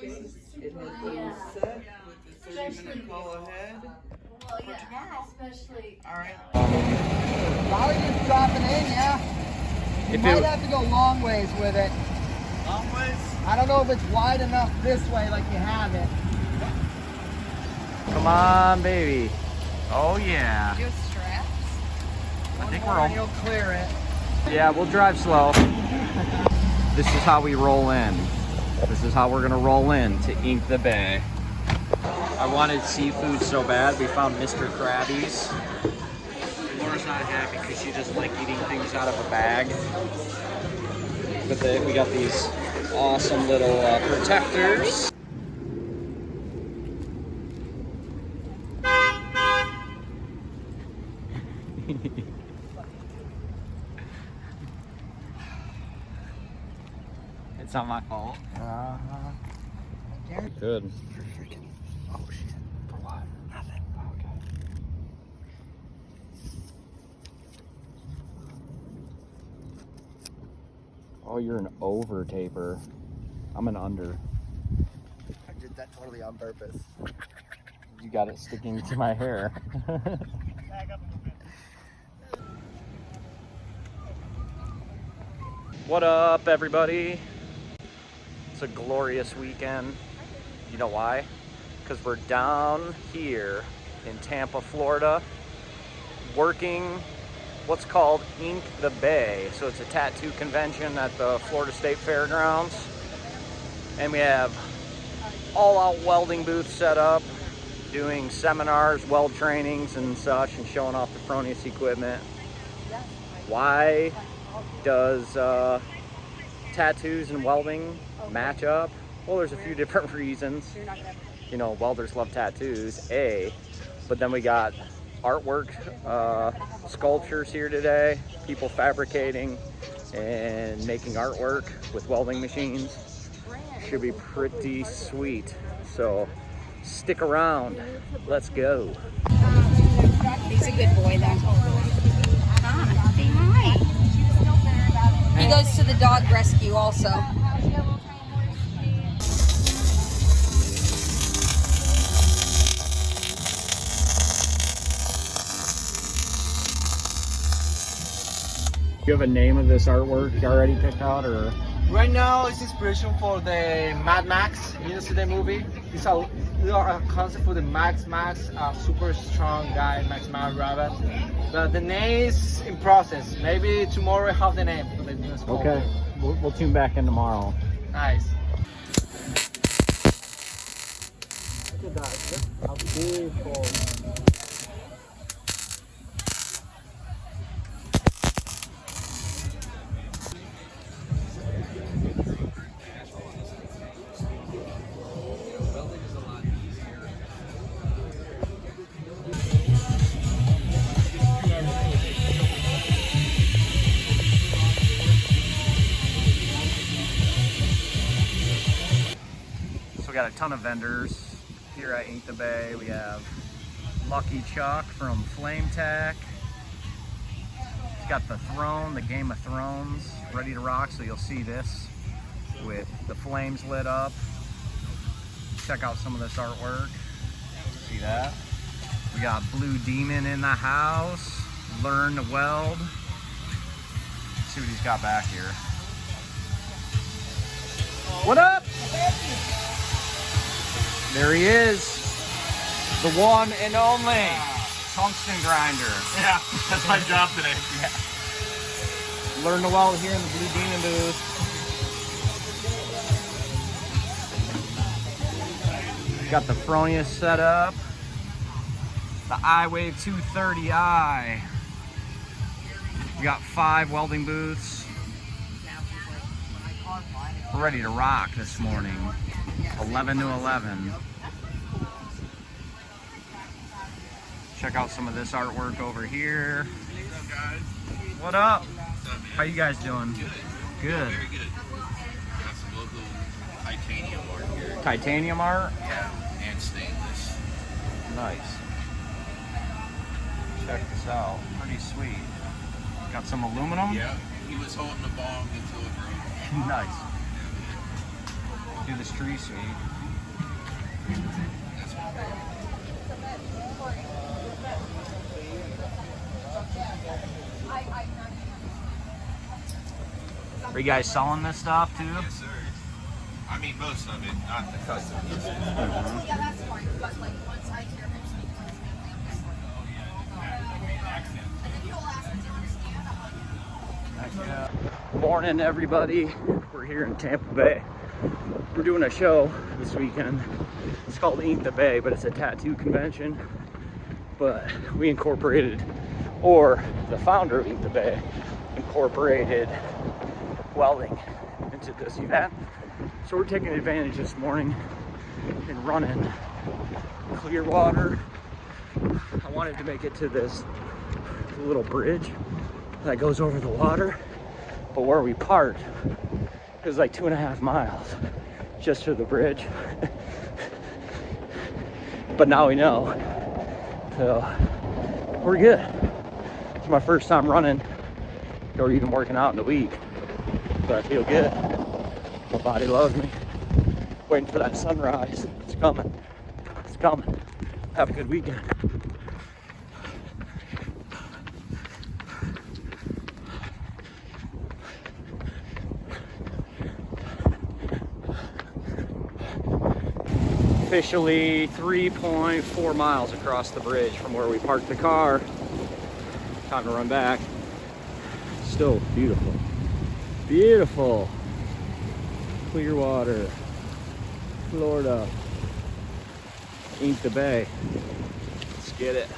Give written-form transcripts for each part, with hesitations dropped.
case, it has been set with the 30-minute call ahead for tomorrow. Especially. All right. Probably just dropping in, yeah. You might have to go long ways with it. Long ways? I don't know if it's wide enough this way like you have it. Come on, baby. Oh, yeah. Do you have straps? I think One we're more and you'll clear it. Yeah, we'll drive slow. This is how we roll in. This is how we're gonna roll in to Ink the Bay. I wanted seafood so bad, we found Mr. Krabby's. Laura's not happy because she doesn't like eating things out of a bag. But we got these awesome little protectors. It's not my fault. Good. Oh shit. For what? Nothing. Okay. Oh, you're an over taper. I'm an under. I did that totally on purpose. You got it sticking to my hair. What up, everybody? It's a glorious weekend. You know why? Because we're down here in Tampa, Florida, working what's called Ink the Bay. So it's a tattoo convention at the Florida State Fairgrounds. And we have all-out welding booths set up, doing seminars, weld trainings and such, and showing off the Fronius equipment. Why does tattoos and welding match up? Well, there's a few different reasons. You know, welders love tattoos, A, but then we got artwork, sculptures here today, people fabricating and making artwork with welding machines. Should be pretty sweet. So stick around. Let's go. He's a good boy, though. Hi, say hi. He goes to the dog rescue also. Do you have a name of this artwork you already picked out, or? Right now, it's inspiration for the Mad Max. You see the movie? It's a concept for the Max, super strong guy, Max Rabbit. But the name is in process. Maybe tomorrow I have the name for the new school. Okay, we'll tune back in tomorrow. Nice. Look at that. Look how beautiful. We got a ton of vendors here at Ink the Bay. We have Lucky Chuck from Flame Tech. He's got the throne, the Game of Thrones, ready to rock. So you'll see this with the flames lit up. Check out some of this artwork. See that? We got Blue Demon in the house. Learn to weld. Let's see what he's got back here. What up? There he is, the one and only tungsten grinder. Yeah, that's my job today. Yeah. Learn to weld here in the Blue Demon booth. Got the Fronius set up, the iWave 230i. We got 5 welding booths. We're ready to rock this morning. 11 to 11. Check out some of this artwork over here. What up? How you guys doing? Good. Very good. Got some local titanium art here. Titanium art? Yeah, and stainless. Nice. Check this out. Pretty sweet. Got some aluminum? Yeah, he was holding the bong until it broke. Nice. Do this tree sweep. Are you guys selling this stuff too? Yes, sir. I mean, most of it, not the custom pieces. Yeah, that's fine. But like once I hear him speak, and then you'll ask me to understand. Morning, everybody. We're here in Tampa Bay. We're doing a show this weekend. It's called Weld The Bay, but it's a tattoo convention. But we incorporated, or the founder of Weld The Bay incorporated welding into this event. So we're taking advantage this morning and running Clearwater. I wanted to make it to this little bridge that goes over the water, but where we parked is like 2.5 miles just to the bridge. But now we know, so we're good. It's my first time running or even working out in a week, but I feel good. My body loves me. Waiting for that sunrise. It's coming. It's coming. Have a good weekend. Officially 3.4 miles across the bridge from where we parked the car. Time to run back. Still beautiful. Beautiful. Clearwater, Florida. Weld The Bay. Let's get it.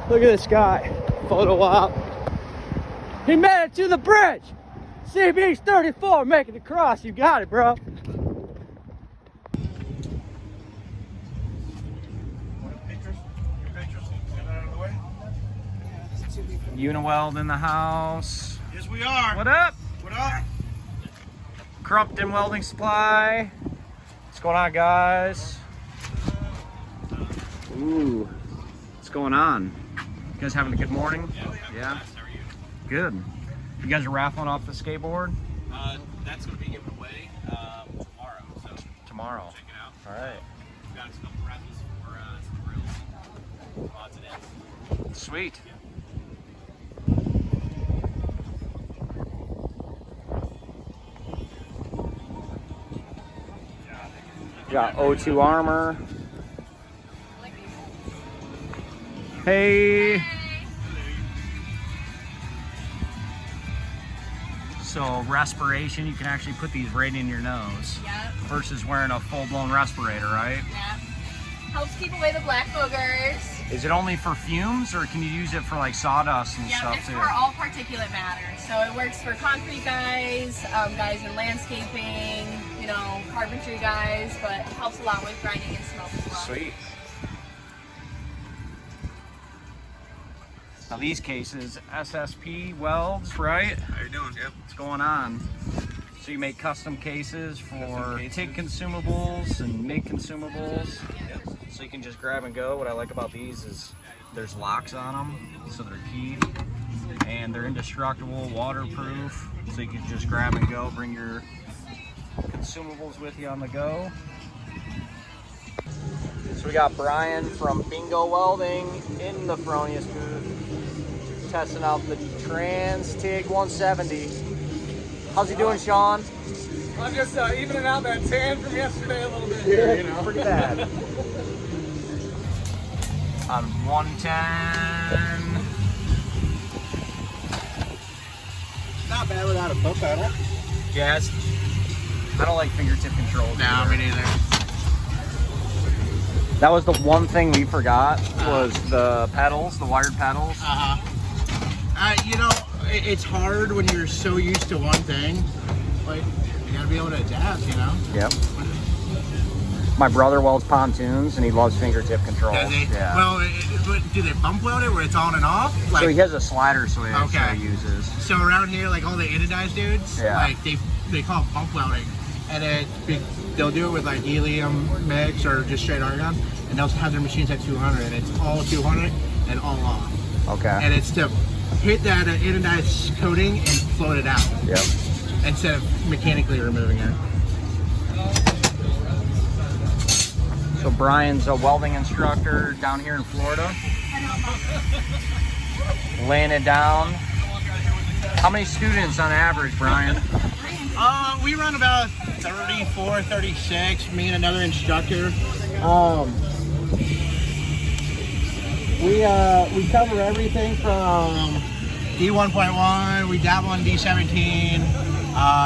Look at this guy. Photo op. He made it to the bridge. CB's 34 making the cross. You got it, bro. Uniweld in the house. Yes, we are. What up? What up? Crumpton Welding Supply. What's going on, guys? Ooh, what's going on? You guys having a good morning? Yeah. How are you? Good. You guys are raffling off the skateboard? That's going to be given away tomorrow, so Tomorrow. check it out. All right. We've got a couple raffles for some grills, odds and ends. Sweet. Got O2 armor. Hey. So respiration, you can actually put these right in your nose. Yep. Versus wearing a full-blown respirator, right? Yeah. Helps keep away the black boogers. Is it only for fumes, or can you use it for like sawdust and Yeah, stuff it's too? for all particulate matter. So it works for concrete guys, guys in landscaping, you know, carpentry guys, but it helps a lot with grinding and smoke as well. Sweet. Now these cases, SSP welds, right? How you doing? Yep. What's going on? So you make custom cases for TIG consumables and MIG consumables. Yep. So you can just grab and go. What I like about these is there's locks on them, so they're keyed. And they're indestructible, waterproof. So you can just grab and go, bring your consumables with you on the go. So we got Brian from Bingo Welding in the Fronius booth, testing out the Trans TIG 170. How's he doing, Sean? I'm just evening out that tan from yesterday a little bit here, you know. Pretty bad. On 110. Not bad without a foot pedal. Yes. I don't like fingertip controls. No, me neither. That was the one thing we forgot was the pedals, the wired pedals. You know, it's hard when you're so used to one thing, but you gotta be able to adapt, you know? Yep. My brother welds pontoons and he loves fingertip controls. Does he? Yeah. Well, but do they bump weld it where it's on and off? So he has a slider switch Okay. that he uses. So around here, like all the anodized dudes, Yeah. like they call it bump welding, and they'll do it with like helium mix or just straight argon, and they'll have their machines at 200, and it's all 200 and all off, Okay. and it's to hit that anodized coating and float it out Yep. instead of mechanically removing it. So Brian's a welding instructor down here in Florida. Laying it down. How many students on average, Brian? We run about 34, 36, me and another instructor. We cover everything from D1.1, we dabble in D17,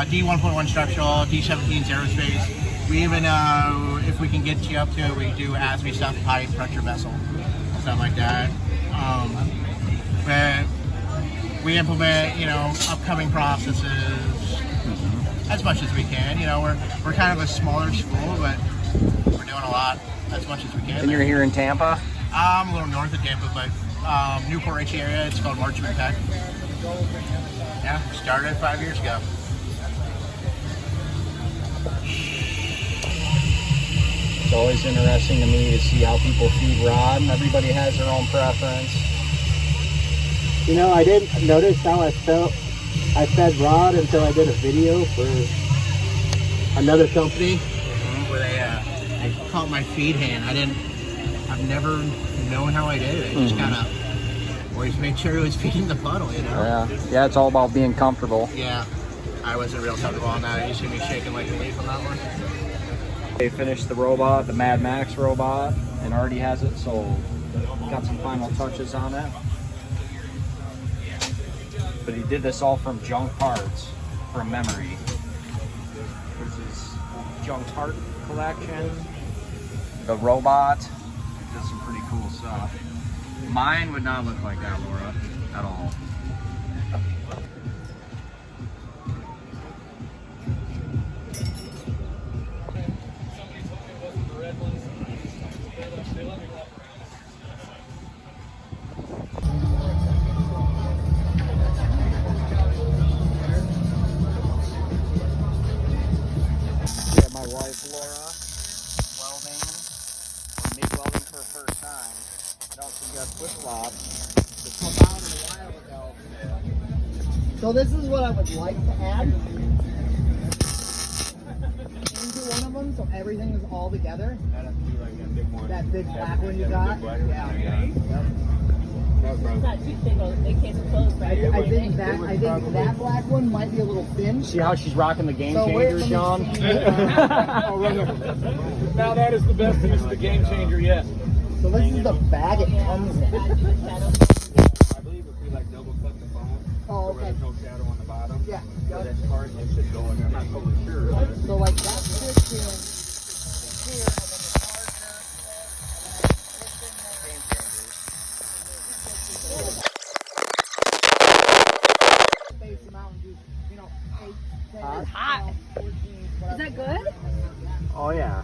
D1.1 structural, D17 aerospace. We even, if we can get you up to it, we do ASME stuff, high pressure vessel, stuff like that. But we implement, you know, upcoming processes as much as we can. You know, we're kind of a smaller school, but we're doing a lot as much as we can. And you're here in Tampa? I'm a little north of Tampa, but Newport Richie area. It's called Marchman Tech. Yeah, started 5 years ago. It's always interesting to me to see how people feed rod, and everybody has their own preference. You know, I didn't notice how I fed rod until I did a video for another company. Where they caught my feed hand. I've never known how I did it. I just kind of always made sure it was feeding the puddle, you know? Yeah, it's all about being comfortable. Yeah, I wasn't real comfortable on that. You see me shaking like a leaf on that one. They finished the robot, the Mad Max robot, and already has it, so got some final touches on it. But he did this all from junk parts, from memory. This is junk part collection. The robot did some pretty cool stuff. Mine would not look like that, Laura, at all. So this is what I would like to add into one of them, so everything is all together. That big black one you got. Yeah. I think that black one might be a little thin. See how she's rocking the Game Changer, Sean? Now that is the best and it's the Game Changer yet. So this is the bag it comes in. I believe if we like double cut the bottom, Oh, okay. there's no shadow on the bottom. Yeah. So that part it should go in there. I'm not totally sure. So like that fits in here, and then the charger space them out and do, you know, 8, 10, hot. 14, Is that good? Oh yeah.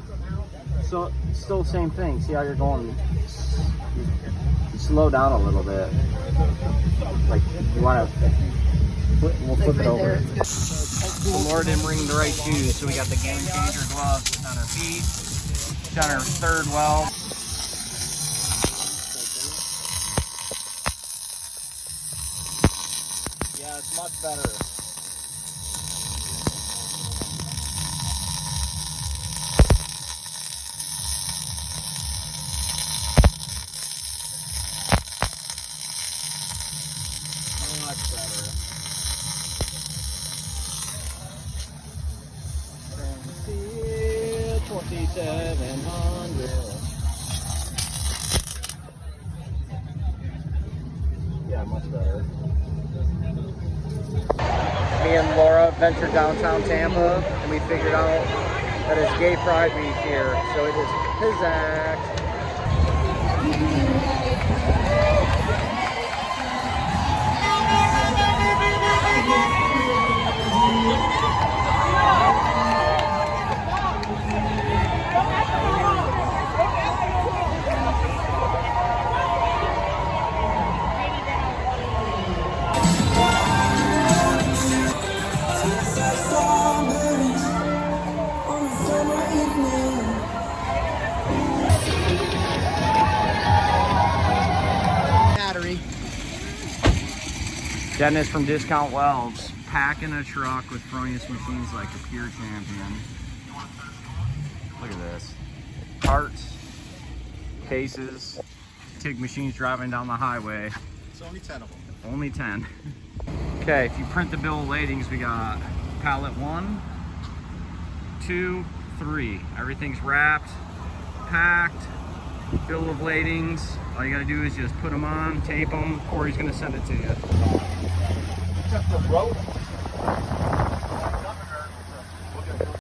So still same thing. See how you're going? You slow down a little bit. Like you want to. We'll flip it over. So Laura didn't bring the right shoes, so we got the Game Changer gloves on her feet. She's on her third weld. Yeah, it's much better. Much better. 2700. Yeah, much better. Me and Laura ventured downtown Tampa, and we figured out that it's Gay Pride Week here, so it is Pizac. battery. Dennis from Discount Welds packing a truck with Fronius machines like a pure champion. Look at this. Parts, cases, TIG machines driving down the highway. It's only 10 of them. Only 10. Okay, if you print the bill of ladings, we got pallet 1, 2, 3. Everything's wrapped, packed, bill of ladings. All you gotta do is just put them on, tape them. Corey's gonna send it to you. Just the rope.